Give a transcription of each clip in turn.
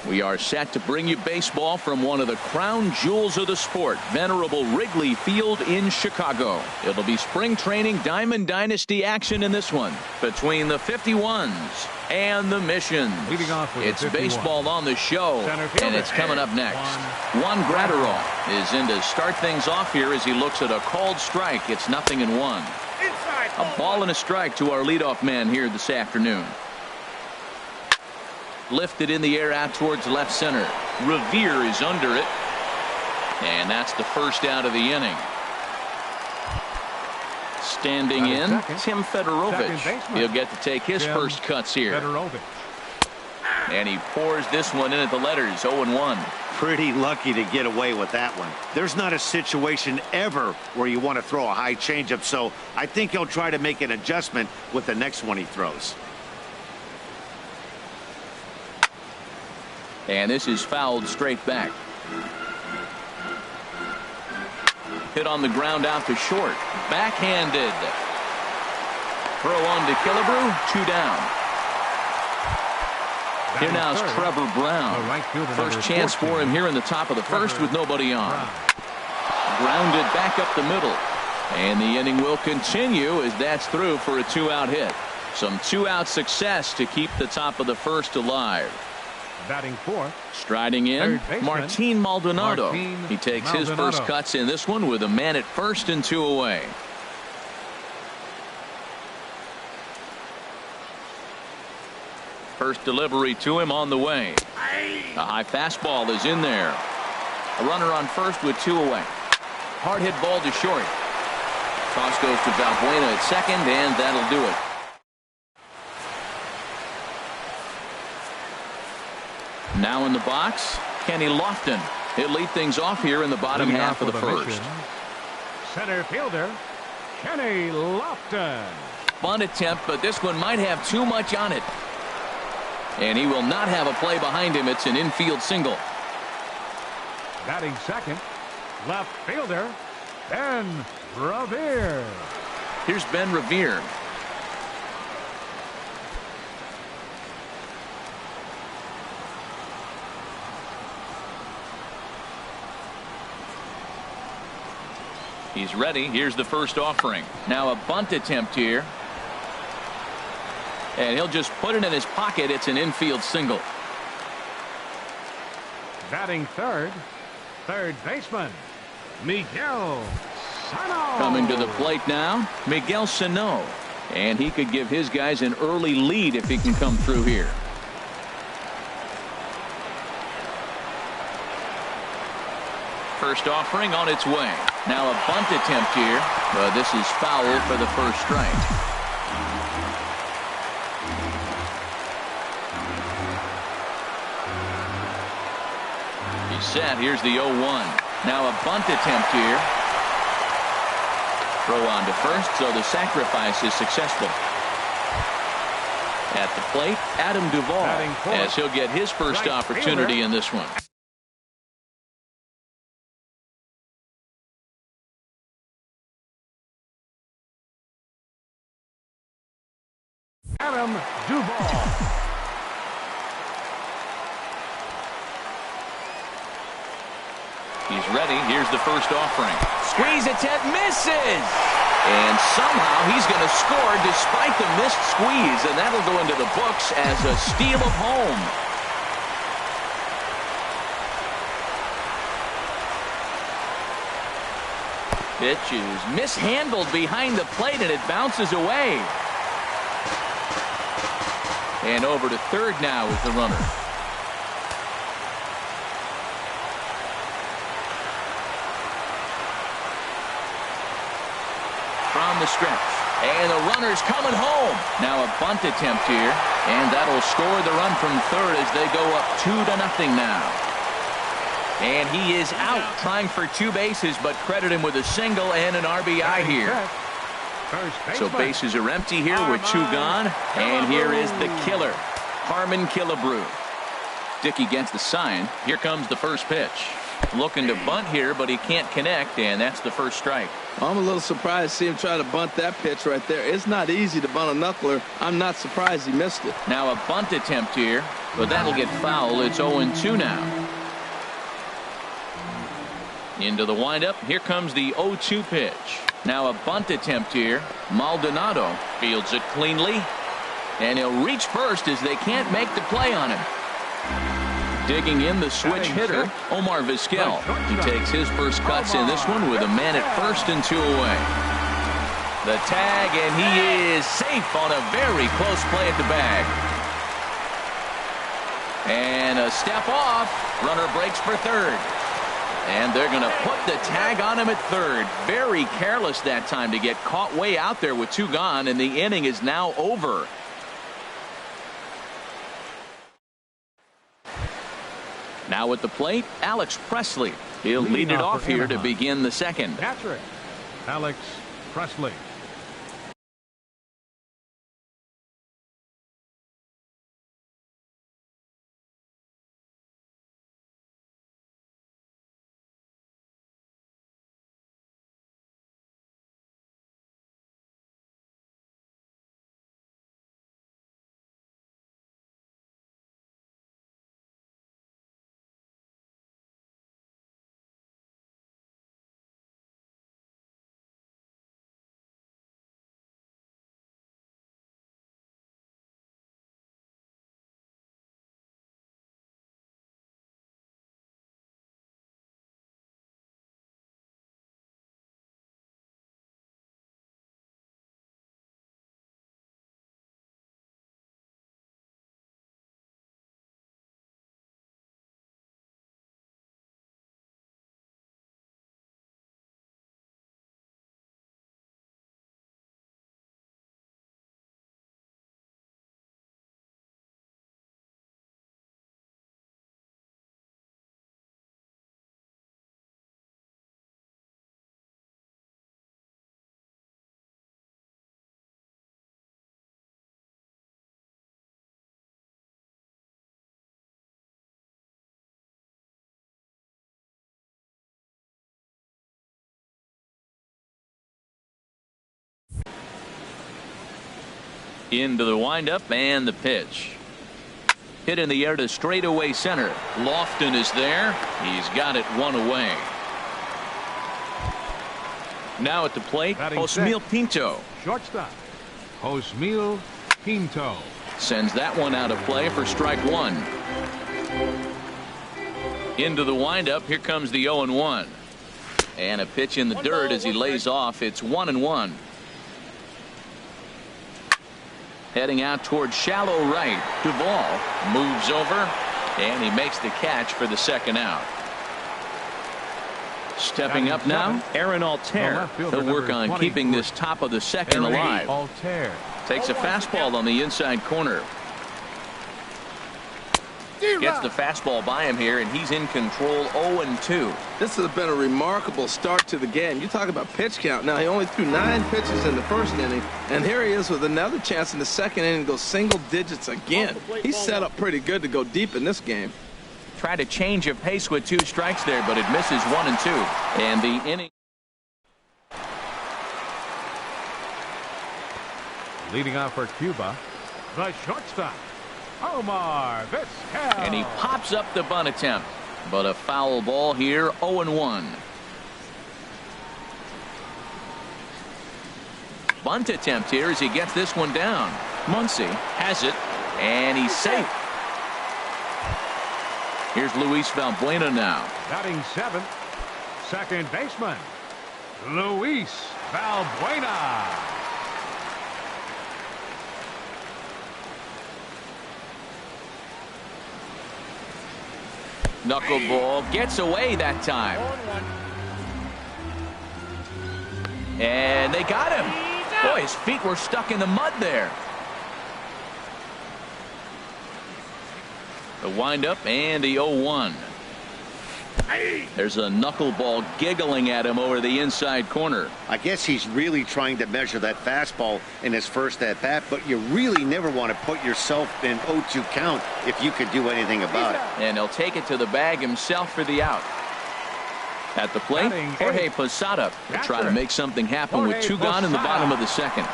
We are set to bring you baseball from one of the crown jewels of the sport, venerable Wrigley Field in Chicago. It'll be spring training Diamond Dynasty action in this one between the 51s and the Missions. It's baseball on the show, and it's coming up next. Juan Gratterall is in to start things off here as he looks at a called strike. It's 0-1. A ball and a strike to our leadoff man here this afternoon. Lifted in the air out towards left center. Revere is under it. And that's the first out of the inning. Standing in, Tim Fedorovich. He'll get to take his first cuts here. And he pours this one in at the letters, 0-1. Pretty lucky to get away with that one. There's not a situation ever where you want to throw a high changeup, so I think he'll try to make an adjustment with the next one he throws. And this is fouled straight back. Hit on the ground out to short. Backhanded. Throw on to Killebrew. 2 down. Here now is Trevor Brown. First chance for him here in the top of the first with nobody on. Grounded back up the middle. And the inning will continue as that's through for a 2-out hit. Some 2-out success to keep the top of the first alive. Batting fourth. Striding in, Martin Maldonado. He takes his first cuts in this one with a man at first and 2 away. First delivery to him on the way. A high fastball is in there. A runner on first with 2 away. Hard hit ball to short. Toss goes to Valbuena at second, and that'll do it. Now in the box, Kenny Lofton. He'll lead things off here in the bottom half of the first. Center fielder, Kenny Lofton. Bunt attempt, but this one might have too much on it. And he will not have a play behind him. It's an infield single. Batting second, left fielder, Ben Revere. Here's Ben Revere. He's ready. Here's the first offering. Now a bunt attempt here. And he'll just put it in his pocket. It's an infield single. Batting third, third baseman, Miguel Sano. Coming to the plate now, Miguel Sano. And he could give his guys an early lead if he can come through here. First offering on its way. Now a bunt attempt here, but this is foul for the first strike. He's set. Here's the 0-1. Now a bunt attempt here. Throw on to first, so the sacrifice is successful. At the plate, Adam Duvall, as he'll get his first opportunity in this one. Adam Duvall. He's ready. Here's the first offering. Squeeze attempt misses. And somehow he's going to score despite the missed squeeze. And that'll go into the books as a steal of home. Pitch is mishandled behind the plate and it bounces away. And over to third now is the runner. From the stretch. And the runner's coming home. Now a bunt attempt here. And that'll score the run from third as they go up 2-0 now. And he is out trying for 2 bases, but credit him with a single and an RBI here. So bases are empty here with 2 gone. And here is the killer, Harmon Killebrew. Dickey gets the sign. Here comes the first pitch. Looking to bunt here, but he can't connect, and that's the first strike. I'm a little surprised to see him try to bunt that pitch right there. It's not easy to bunt a knuckler. I'm not surprised he missed it. Now a bunt attempt here, but that'll get foul. It's 0-2 now. Into the windup. Here comes the 0-2 pitch. Now a bunt attempt here. Maldonado fields it cleanly, and he'll reach first as they can't make the play on him. Digging in the switch hitter, Omar Vizquel. He takes his first cuts in this one with a man at first and 2 away. The tag, and he is safe on a very close play at the bag. And a step off. Runner breaks for third. And they're going to put the tag on him at third. Very careless that time to get caught way out there with 2 gone, and the inning is now over. Now at the plate, Alex Presley. He'll lead it off here to begin the second. Catcher, Alex Presley. Into the windup and the pitch. Hit in the air to straightaway center. Lofton is there. He's got it 1 away. Now at the plate, Josmil Pinto. Shortstop, Josmil Pinto. Sends that one out of play for strike 1. Into the windup. Here comes the 0-1. And a pitch in the dirt as he lays off. It's 1-1. Heading out towards shallow right. Duvall moves over, and he makes the catch for the second out. Stepping up now, Aaron Altair. He'll work on keeping this top of the second alive. Altair takes a fastball on the inside corner. Gets the fastball by him here, and he's in control. 0-2. This has been a remarkable start to the game. You talk about pitch count. Now, he only threw 9 pitches in the first inning, and here he is with another chance in the second inning to go single digits again. He's set up pretty good to go deep in this game. Try to change of pace with 2 strikes there, but it misses 1 and 2. And the inning. leading off for Cuba, the shortstop, Omar Vizquel. And he pops up the bunt attempt, but a foul ball here. 0-1. Bunt attempt here as he gets this one down. Muncy has it, and he's safe. Here's Luis Valbuena now. Batting seventh, second baseman, Luis Valbuena. Knuckleball gets away that time. And they got him. Boy, his feet were stuck in the mud there. The windup and the 0-1. There's a knuckleball giggling at him over the inside corner. I guess he's really trying to measure that fastball in his first at bat, but you really never want to put yourself in 0-2 count if you could do anything about it. And he'll take it to the bag himself for the out. At the plate, Jorge Posada to try to make something happen with 2 gone in the bottom of the second.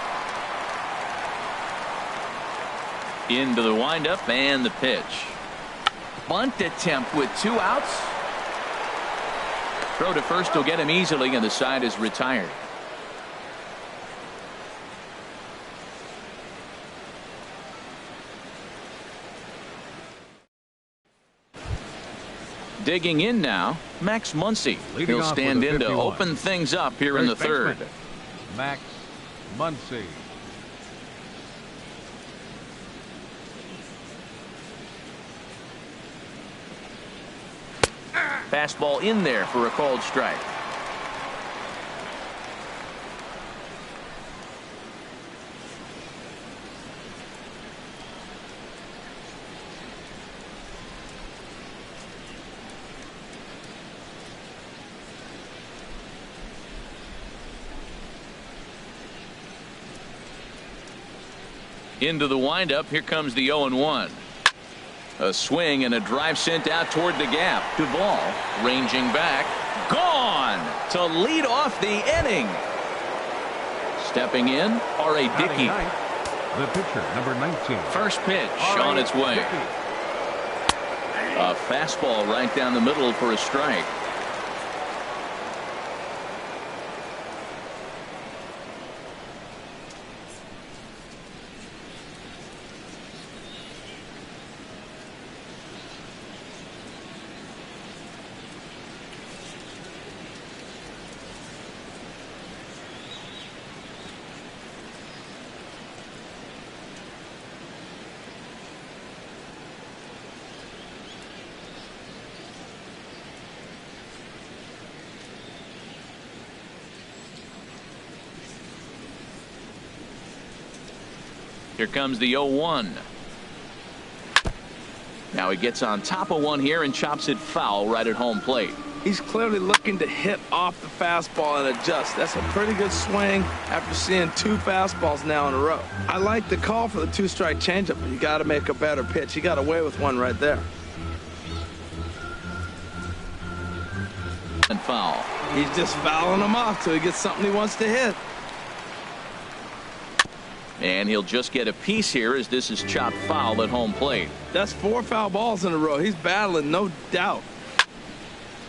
Into the windup and the pitch. Bunt attempt with 2 outs. Throw to first will get him easily, and the side is retired. Digging in now, Max Muncy. He'll stand in to open things up here in the third. Max Muncy. Fastball in there for a called strike. Into the windup. Here comes the 0-1. A swing and a drive sent out toward the gap. Duvall ranging back. Gone to lead off the inning. Stepping in, R.A. Dickey. The pitcher, number 19. First pitch on its way. A fastball right down the middle for a strike. Here comes the 0-1. Now he gets on top of one here and chops it foul right at home plate. He's clearly looking to hit off the fastball and adjust. That's a pretty good swing after seeing 2 fastballs now in a row. I like the call for the 2-strike changeup, but you got to make a better pitch. He got away with one right there. And foul. He's just fouling them off till he gets something he wants to hit. And he'll just get a piece here as this is chopped foul at home plate. That's 4 foul balls in a row. He's battling, no doubt.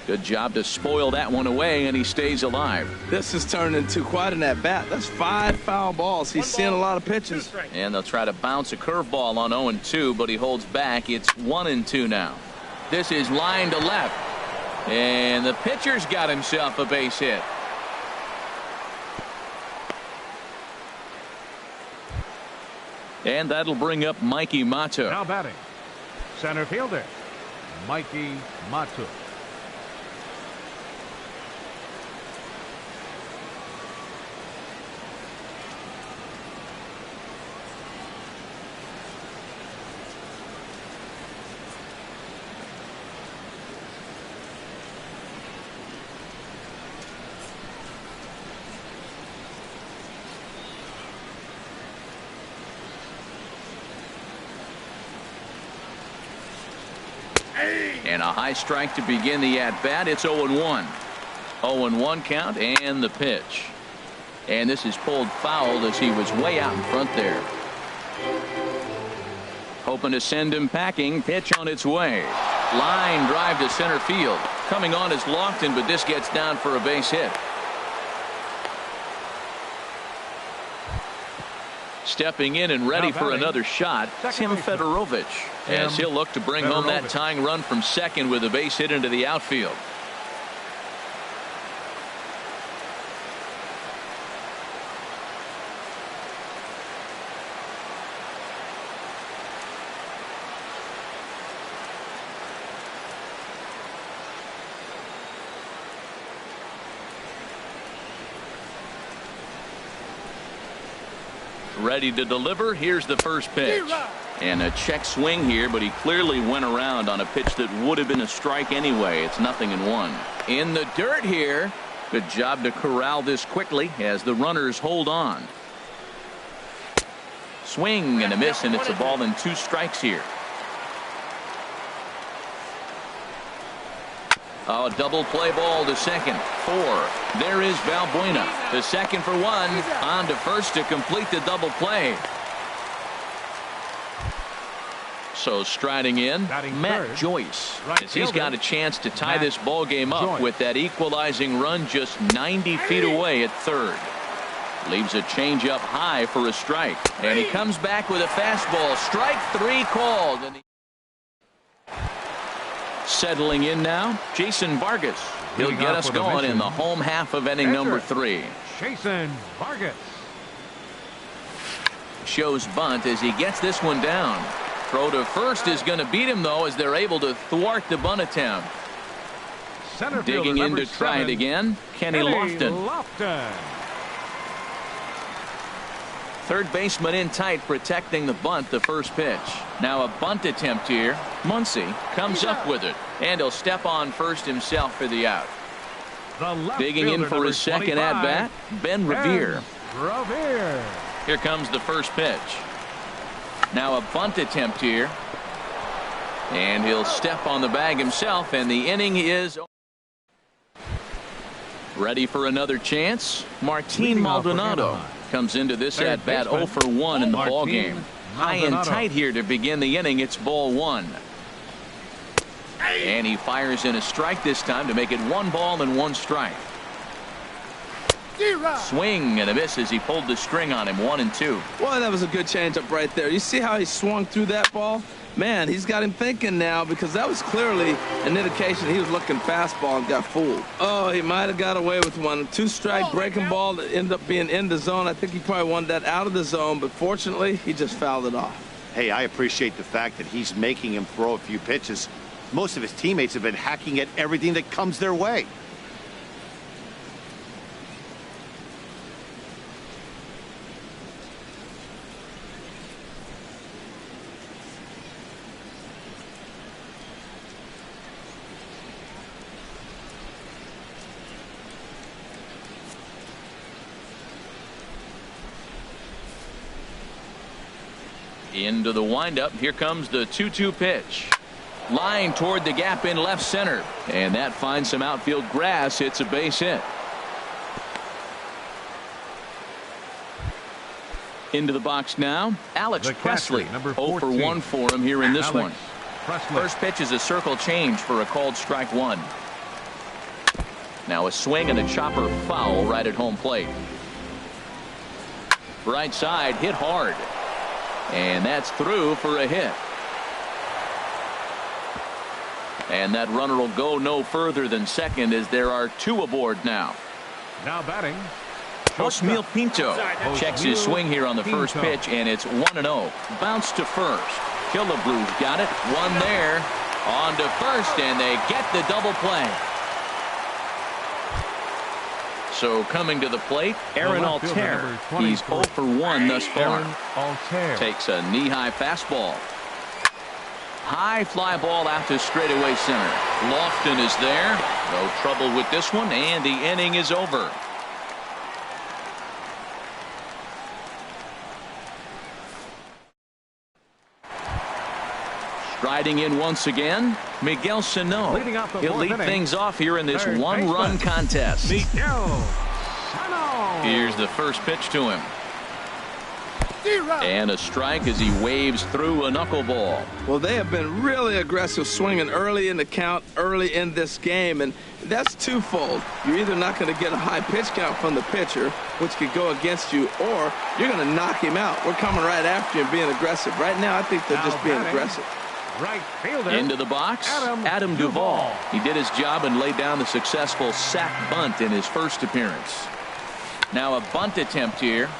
Good job to spoil that one away, and he stays alive. This has turned into quite an at-bat. That's 5 foul balls. He's seeing a lot of pitches. And they'll try to bounce a curveball on 0-2, but he holds back. It's 1-2 now. This is line to left. And the pitcher's got himself a base hit. And that'll bring up Mikey Mato. Now batting, center fielder, Mikey Mato. And a high strike to begin the at-bat. It's 0-1. 0-1 count and the pitch. And this is pulled foul as he was way out in front there. Hoping to send him packing. Pitch on its way. Line drive to center field. Coming on is Lofton, but this gets down for a base hit. Stepping in and ready for another shot, Tim Fedorovich, as he'll look to bring home that tying run from second with a base hit into the outfield. Ready to deliver. Here's the first pitch. And a check swing here, but he clearly went around on a pitch that would have been a strike anyway. It's 0-1. In the dirt here. Good job to corral this quickly as the runners hold on. Swing and a miss, and it's a ball and 2 strikes here. Oh, double play ball to second. 4. There is Valbuena. The second for 1. On to first to complete the double play. So striding in, Matt Joyce, as he's got a chance to tie this ball game up with that equalizing run just 90 feet away at third. Leaves a changeup high for a strike. And he comes back with a fastball. Strike 3 called. And settling in now, Jason Vargas. He'll get us going in the home half of inning number 3. Jason Vargas shows bunt as he gets this one down. Throw to first is going to beat him, though, as they're able to thwart the bunt attempt. Digging in to try it again, Kenny Lofton. Third baseman in tight, protecting the bunt, the first pitch. Now a bunt attempt here. Muncy comes up with it, and he'll step on first himself for the out. Digging in for his second at-bat, Ben Revere. Here comes the first pitch. Now a bunt attempt here. And he'll step on the bag himself, and the inning is ready for another chance. Martin Maldonado comes into this at-bat 0 for 1 in the ball game. High and tight here to begin the inning. It's ball 1. And he fires in a strike this time to make it 1 ball and 1 strike. Swing and a miss as he pulled the string on him. 1 and 2. Boy, that was a good changeup right there. You see how he swung through that ball? Man, he's got him thinking now, because that was clearly an indication he was looking fastball and got fooled. Oh, he might have got away with one. 2-strike breaking ball that ended up being in the zone. I think he probably wanted that out of the zone, but fortunately, he just fouled it off. Hey, I appreciate the fact that he's making him throw a few pitches. Most of his teammates have been hacking at everything that comes their way. Into the windup. Here comes the 2-2 pitch. Line toward the gap in left center. And that finds some outfield grass. It's a base hit. Into the box now, Alex Presley. 0 for 1 for him here in this one. First pitch is a circle change for a called strike 1. Now a swing and a chopper foul right at home plate. Right side hit hard. And that's through for a hit. And that runner will go no further than second, as there are 2 aboard now. Now batting, Osmeal Pinto checks his swing here on the first pitch, and it's 1-0. Bounce to first. Killebrew got it. 1 there. On to first, and they get the double play. So coming to the plate, Aaron Altair. He's 0 for 1 thus far. Takes a knee-high fastball. High fly ball out to straightaway center. Lofton is there. No trouble with this one, and the inning is over. Striding in once again, Miguel Sano. He'll lead things off here in this 1-run contest. Here's the first pitch to him. And a strike as he waves through a knuckleball. Well, they have been really aggressive swinging early in the count, early in this game, and that's twofold. You're either not going to get a high pitch count from the pitcher, which could go against you, or you're going to knock him out. We're coming right after you and being aggressive. Right now, I think they're just being aggressive. Right fielder. Into the box, Adam Duvall. He did his job and laid down the successful sac bunt in his first appearance. Now a bunt attempt here.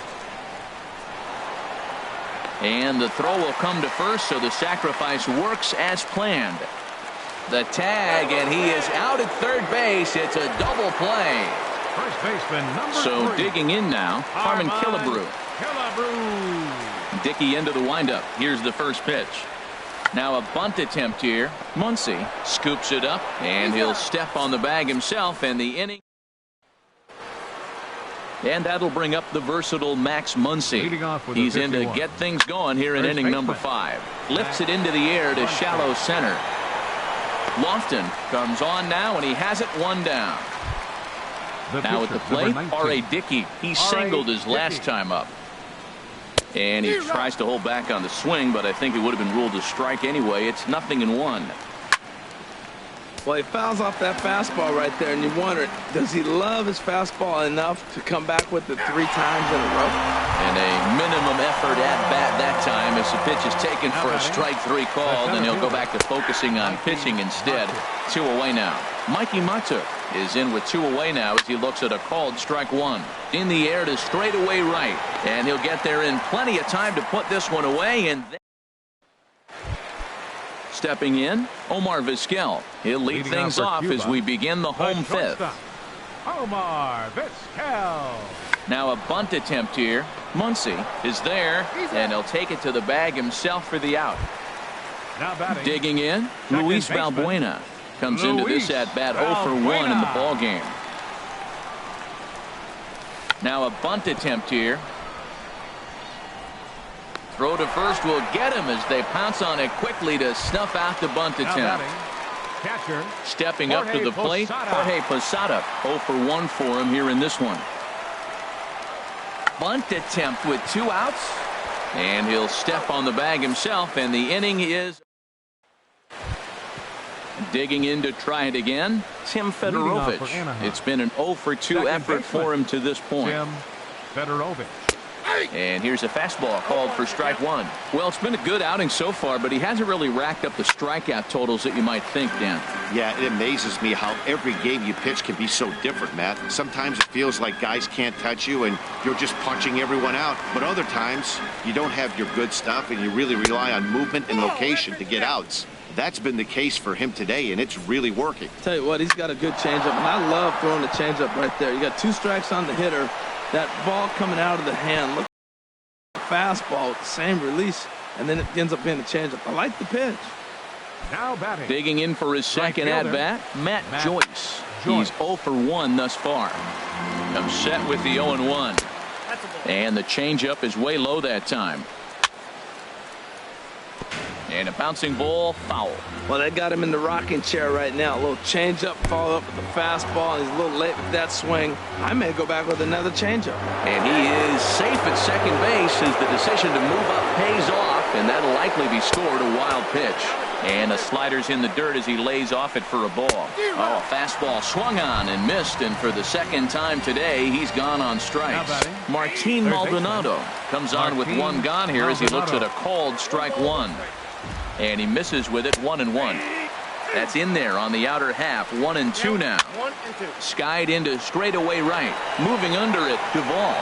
And the throw will come to first, so the sacrifice works as planned. The tag, and he is out at third base. It's a double play. First baseman number 3. So digging in now, Harmon Killebrew. Dickey into the windup. Here's the first pitch. Now a bunt attempt here. Muncy scoops it up, and he'll step on the bag himself, and the inning. And that'll bring up the versatile Max Muncy. He's in to get things going here in inning number 5. Lifts it into the air to shallow center. Lofton comes on now, and he has it one down. Now at the plate, R.A. Dickey. He singled his last time up. And he tries to hold back on the swing, but I think it would have been ruled a strike anyway. It's 0-1. Well, he fouls off that fastball right there, and you wonder, does he love his fastball enough to come back with it 3 times in a row? And a minimum effort at bat that time as the pitch is taken for a strike 3 call. Then he'll go back to focusing on pitching instead. 2 away now. Mikey Matuk is in with 2 away now as he looks at a called strike 1. In the air to straightaway right. And he'll get there in plenty of time to put this one away. And stepping in, Omar Vizquel. He'll lead things off as we begin the home 5th. Omar Vizquel. Now a bunt attempt here. Muncy is there, and he'll take it to the bag himself for the out. Digging in, Luis Valbuena comes into this at bat 0 for 1 in the ball game. Now a bunt attempt here. Throw to first will get him as they pounce on it quickly to snuff out the bunt attempt. Catcher, stepping up to the plate, Jorge Posada. 0 for 1 for him here in this one. Bunt attempt with 2 outs. And he'll step on the bag himself, and the inning is digging in to try it again. Tim Fedorovich. It's been an 0 for 2 effort for him to this point. Tim Fedorovich. And here's a fastball called for strike 1. Well, it's been a good outing so far, but he hasn't really racked up the strikeout totals that you might think, Dan. Yeah, it amazes me how every game you pitch can be so different, Matt. Sometimes it feels like guys can't touch you and you're just punching everyone out. But other times you don't have your good stuff and you really rely on movement and location to get outs. That's been the case for him today, and it's really working. Tell you what, he's got a good changeup, and I love throwing the changeup right there. You got 2 strikes on the hitter. That ball coming out of the hand, look at the fastball with the same release, and then it ends up being a changeup. I like the pitch. Now batting. Digging in for his second at bat, Matt Joyce. He's 0 for 1 thus far. Comes set with the 0-1. And the changeup is way low that time. And a bouncing ball, foul. Well, they got him in the rocking chair right now. A little changeup, follow up with the fastball, and he's a little late with that swing. I may go back with another changeup. And he is safe at second base as the decision to move up pays off, and that'll likely be scored a wild pitch. And a slider's in the dirt as he lays off it for a ball. Oh, a fastball swung on and missed, and for the second time today, he's gone on strikes. Martin Maldonado comes on with 1 gone here as he looks at a called strike 1. And he misses with it 1-1. That's in there on the outer half. 1-2 now. Skied into straightaway right. Moving under it, Duvall.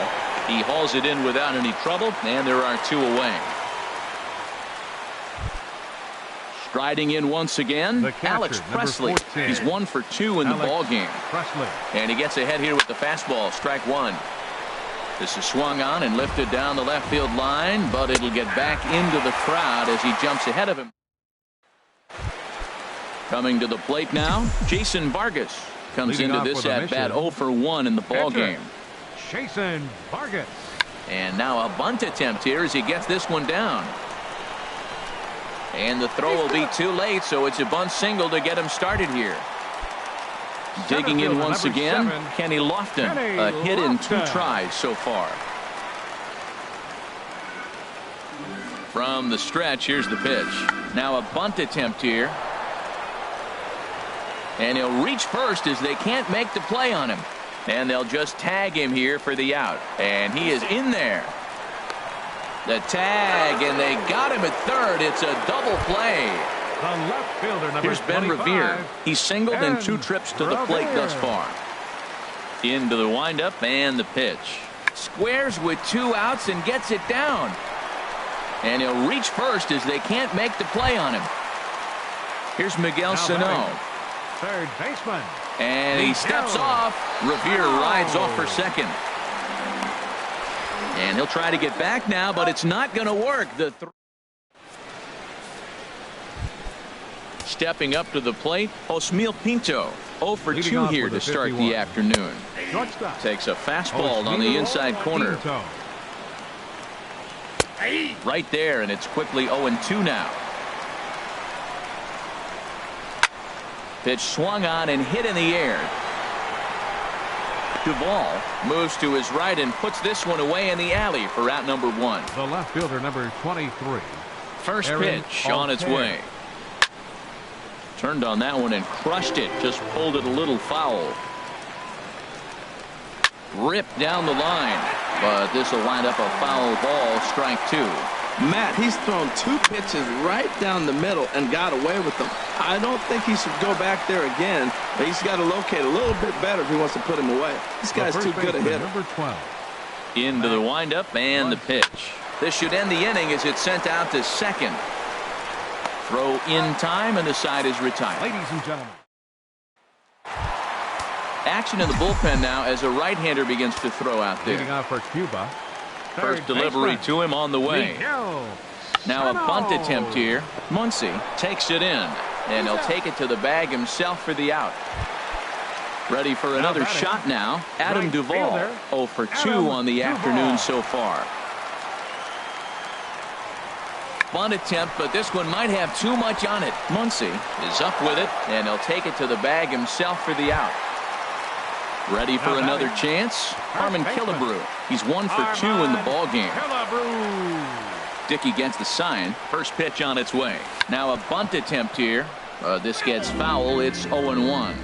He hauls it in without any trouble, and there are 2 away. Striding in once again, Alex Presley. He's 1 for 2 in the ball game. And he gets ahead here with the fastball, strike 1. This is swung on and lifted down the left field line, but it'll get back into the crowd as he jumps ahead of him. Coming to the plate now, Jason Vargas comes into this at bat 0 for 1 in the ball game. Jason Vargas. And now a bunt attempt here as he gets this one down. And the throw will be too late, so it's a bunt single to get him started here. Digging in once again, Kenny Lofton. A hit in 2 tries so far. From the stretch, here's the pitch. Now a bunt attempt here. And he'll reach first as they can't make the play on him. And they'll just tag him here for the out. And he is in there. The tag, and they got him at third. It's a double play. The left fielder, number Here's Ben 25. Revere. He's singled in 2 trips to the plate thus far. Into the windup and the pitch. Squares with 2 outs and gets it down. And he'll reach first as they can't make the play on him. Here's Miguel Sano. Third baseman. And he steps off. Revere rides off for second. And he'll try to get back now, but it's not going to work. Stepping up to the plate, Osmeil Pinto. 0 for 2 here to start the afternoon. Takes a fastball on the inside corner. Right there, and it's quickly 0-2 now. Pitch swung on and hit in the air. Duvall moves to his right and puts this one away in the alley for out number 1. The left fielder, number 23. First pitch on its way. Turned on that one and crushed it. Just pulled it a little foul. Ripped down the line. But this will wind up a foul ball. Strike 2. Matt, he's thrown 2 pitches right down the middle and got away with them. I don't think he should go back there again, but he's got to locate a little bit better if he wants to put him away. This guy's too good a hitter. Number 12. Into the windup and the pitch. This should end the inning as it's sent out to second. Throw in time and the side is retired. Ladies and gentlemen. Action in the bullpen now as a right-hander begins to throw out there. Leading off for Cuba. First delivery to him on the way. Now a bunt attempt here. Muncy takes it in, and he'll take it to the bag himself for the out. Ready for another shot now. Adam Duvall, 0 for 2 on the afternoon so far. Bunt attempt, but this one might have too much on it. Muncy is up with it, and he'll take it to the bag himself for the out. Ready for another chance. Harmon Killebrew. He's 1 for 2 in the ball game. Dickey gets the sign. First pitch on its way. Now a bunt attempt here. This gets foul. It's 0-1.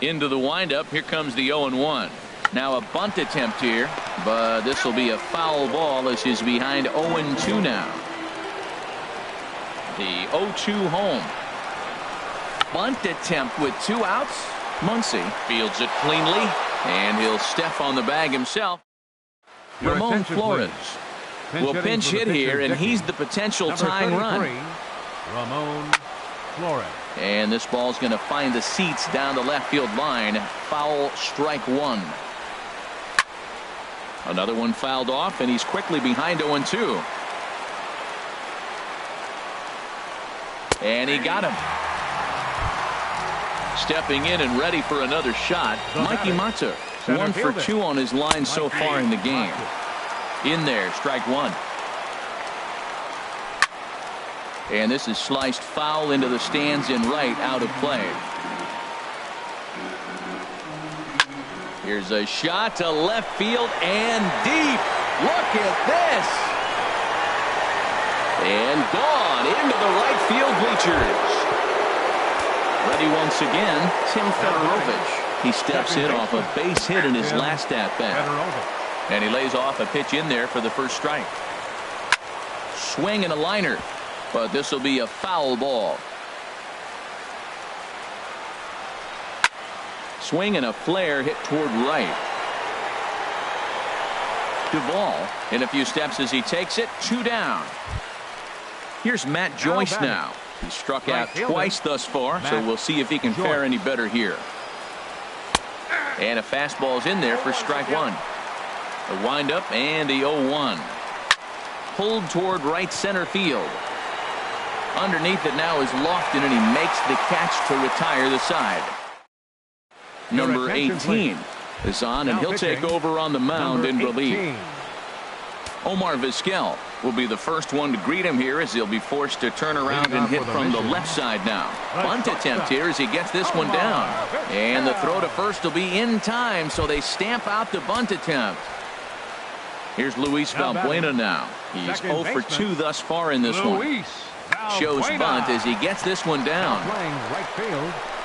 Into the windup. Here comes the 0-1. Now a bunt attempt here, but this will be a foul ball as he's behind 0-2 now. The 0-2 home. Bunt attempt with 2 outs. Muncy fields it cleanly, and he'll step on the bag himself. Ramon Flores will pinch hit here, and he's the potential tying run. Ramon Flores. And this ball's going to find the seats down the left field line. Foul, strike 1. Another one fouled off, and he's quickly behind 0-2. And he got him. Stepping in and ready for another shot, Mikey Mata, 1 for 2 on his line so far in the game. In there, strike 1. And this is sliced foul into the stands in right, out of play. Here's a shot to left field and deep. Look at this. And gone into the right field bleachers. Ready once again, Tim Federovich. He steps in off a base hit in his last at-bat. And he lays off a pitch in there for the first strike. Swing and a liner. But this will be a foul ball. Swing and a flare hit toward right. Duvall in a few steps as he takes it. 2 down. Here's Matt Joyce now. He struck out twice thus far, so we'll see if he can fare any better here. And a fastball's in there for strike 1. The windup and the 0-1. Pulled toward right center field. Underneath it now is Lofton, and he makes the catch to retire the side. Number 18 is on, and he'll take over on the mound in relief. Omar Vizquel will be the first one to greet him here as he'll be forced to turn around and hit from the left side now. Bunt attempt here as he gets this one down. And the throw to first will be in time, so they stamp out the bunt attempt. Here's Luis Valbuena now. He's 0 for 2 thus far in this one. Shows bunt as he gets this one down.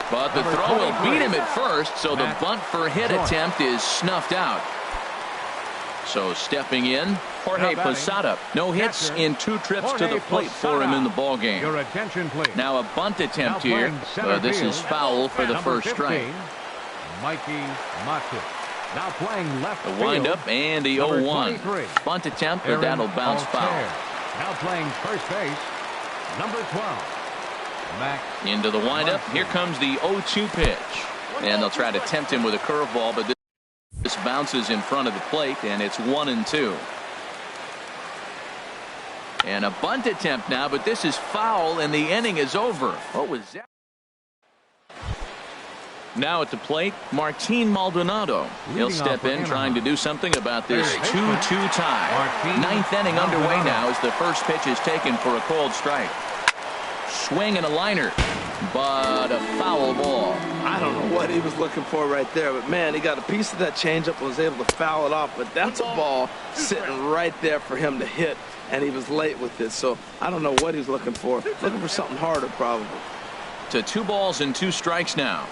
But the throw will beat him at first, so the bunt for hit attempt is snuffed out. So stepping in, Jorge Posada. No hits in 2 trips to the plate for him in the ball game. Now a bunt attempt here. This is foul for the first strike. Mikey Mata. Now playing left the windup and the 0-1. Bunt attempt, but that'll bounce foul. Now playing first base, number 12. Max. Into the windup. Here comes the 0-2 pitch. And they'll try to tempt him with a curveball, but this bounces in front of the plate, and it's 1-2. And a bunt attempt now, but this is foul, and the inning is over. What was that? Now at the plate, Martin Maldonado. He'll step in trying to do something about this 2-2 tie. Ninth inning underway now as the first pitch is taken for a called strike. Swing and a liner, but a foul ball. I don't know what he was looking for right there, but man, he got a piece of that changeup and was able to foul it off. But that's a ball sitting right there for him to hit, and he was late with it. So I don't know what he's looking for. Looking for something harder, probably. To 2 balls and 2 strikes now.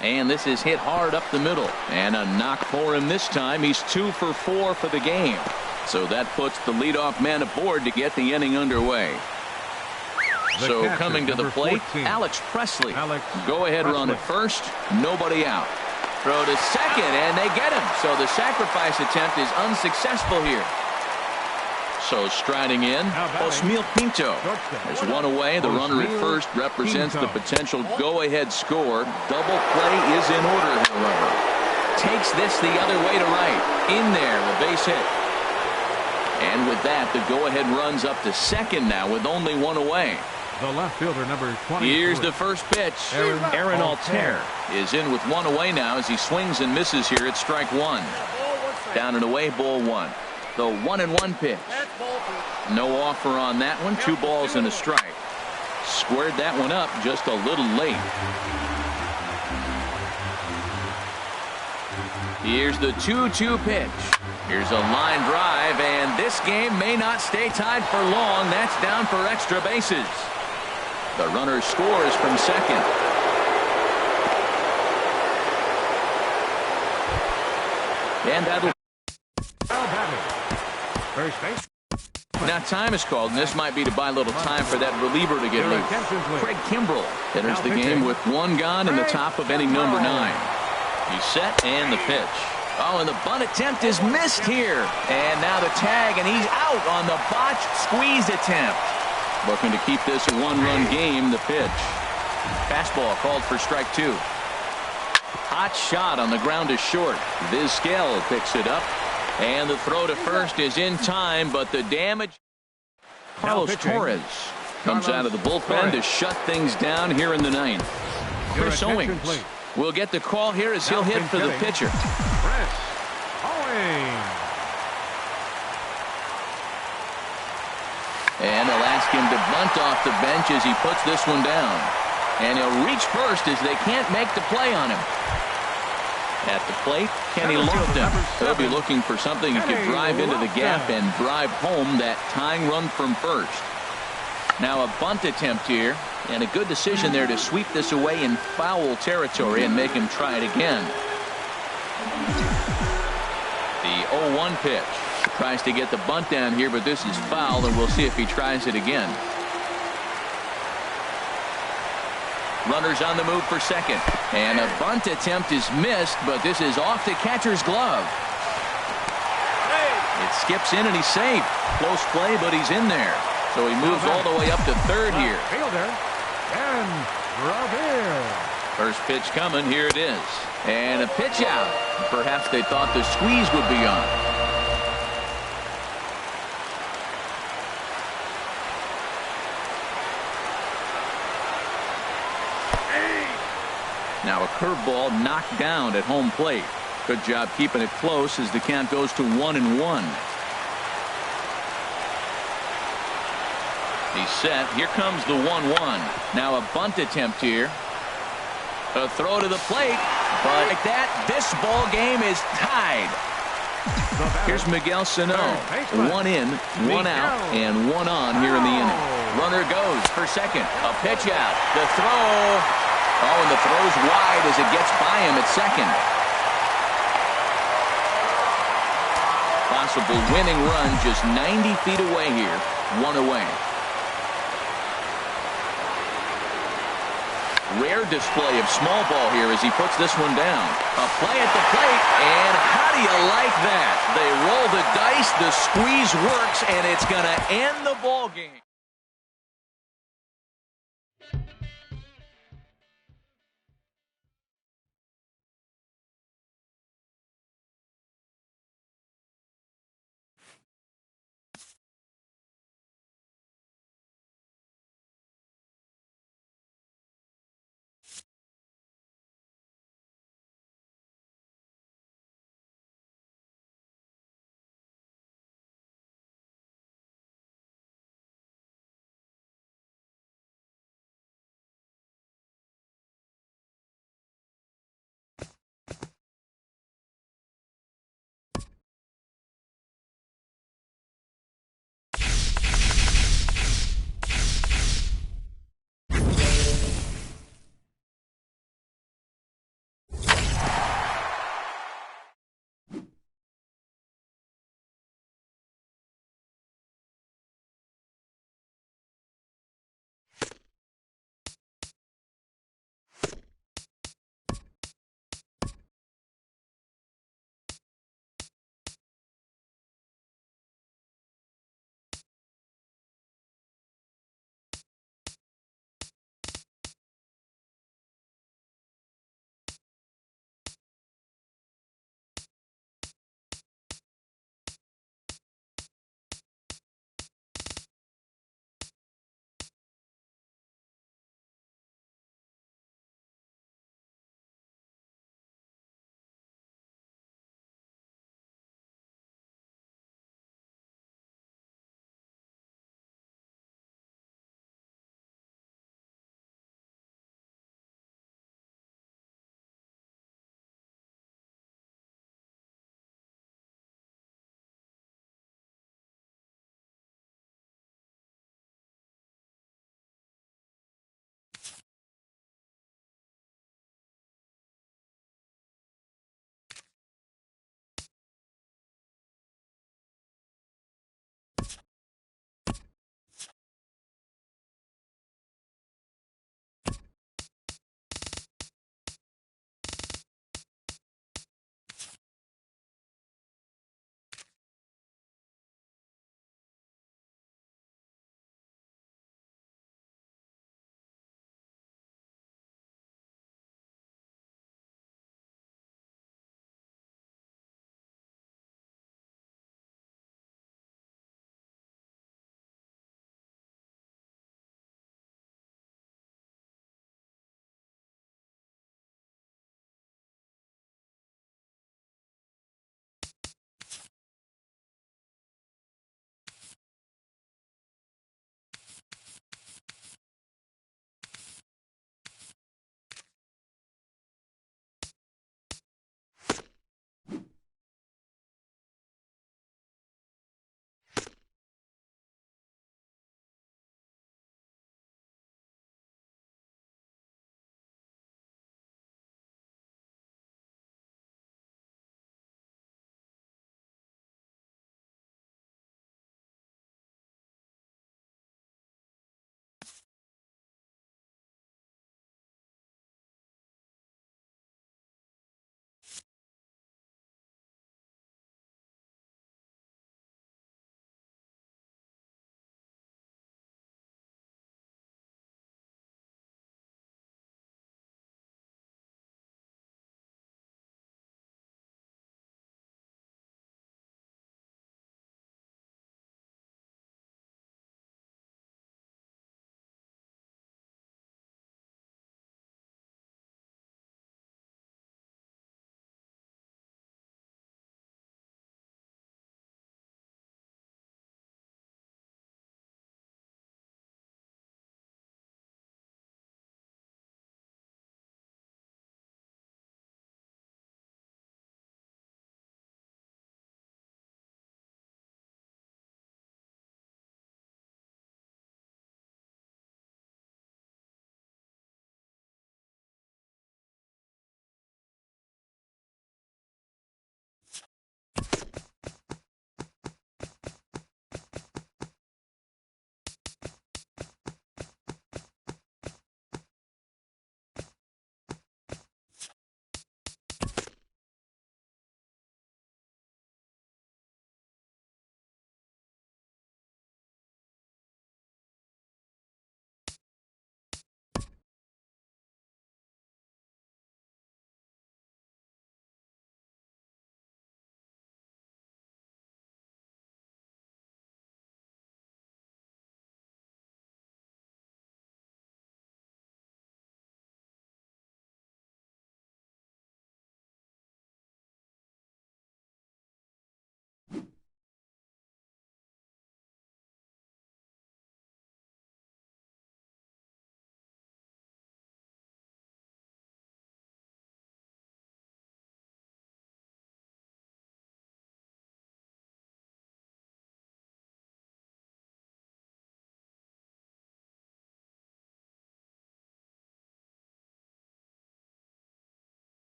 And this is hit hard up the middle. And a knock for him this time. He's 2 for 4 for the game. So that puts the leadoff man aboard to get the inning underway. So coming to the plate, 14. Alex Presley. Alex Go-ahead run at first. Nobody out. Throw to second, and they get him. So the sacrifice attempt is unsuccessful here. So striding in, Osmeal Pinto. There's one away. The runner at first represents the potential go-ahead score. Double play is in order, however. Takes this the other way to right. In there, the base hit. And with that, the go-ahead runs up to second now with only one away. The left fielder, number 20. Here's the first pitch. Aaron Altair is in with one away now as he swings and misses here at strike 1. Down and away, ball 1. The 1-1 pitch. No offer on that one. 2 balls and a strike. Squared that one up just a little late. Here's the 2-2 pitch. Here's a line drive, and this game may not stay tied for long. That's down for extra bases. The runner scores from second. And that'll... First base. Now time is called, and this might be to buy a little time for that reliever to get loose. Craig Kimbrell enters the game with 1 gone in the top of inning number 9. He's set, and the pitch. Oh, and the bunt attempt is missed here. And now the tag, and he's out on the botched squeeze attempt. Looking to keep this a 1-run game, the pitch. Fastball called for strike 2. Hot shot on the ground is short. Vizquel picks it up. And the throw to first is in time, but the damage. Carlos Torres comes out of the bullpen to shut things down here in the 9th. Chris Owings will get the call here as he'll hit for the pitcher. Chris Owings. And they'll ask him to bunt off the bench as he puts this one down. And he'll reach first as they can't make the play on him. At the plate, Kenny Lofton. They'll be looking for something he could drive into the gap and drive home that tying run from first. Now a bunt attempt here, and a good decision there to sweep this away in foul territory and make him try it again. The 0-1 pitch. Tries to get the bunt down here, but this is foul, and we'll see if he tries it again. Runners on the move for second. And a bunt attempt is missed, but this is off the catcher's glove. It skips in, and he's safe. Close play, but he's in there. So he moves all the way up to third here. Fielder and Revere. First pitch coming. Here it is. And a pitch out. Perhaps they thought the squeeze would be on. Now a curveball knocked down at home plate. Good job keeping it close as the count goes to 1-1. He's set. Here comes the 1-1. Now a bunt attempt here. A throw to the plate. But like that, this ball game is tied. Here's Miguel Sano. 1 in, 1 out, and 1 on here in the inning. Runner goes for second. A pitch out. The throw. Oh, and the throw's wide as it gets by him at second. Possible winning run just 90 feet away here. 1 away. Rare display of small ball here as he puts this one down. A play at the plate, and how do you like that? They roll the dice, the squeeze works, and it's going to end the ball game.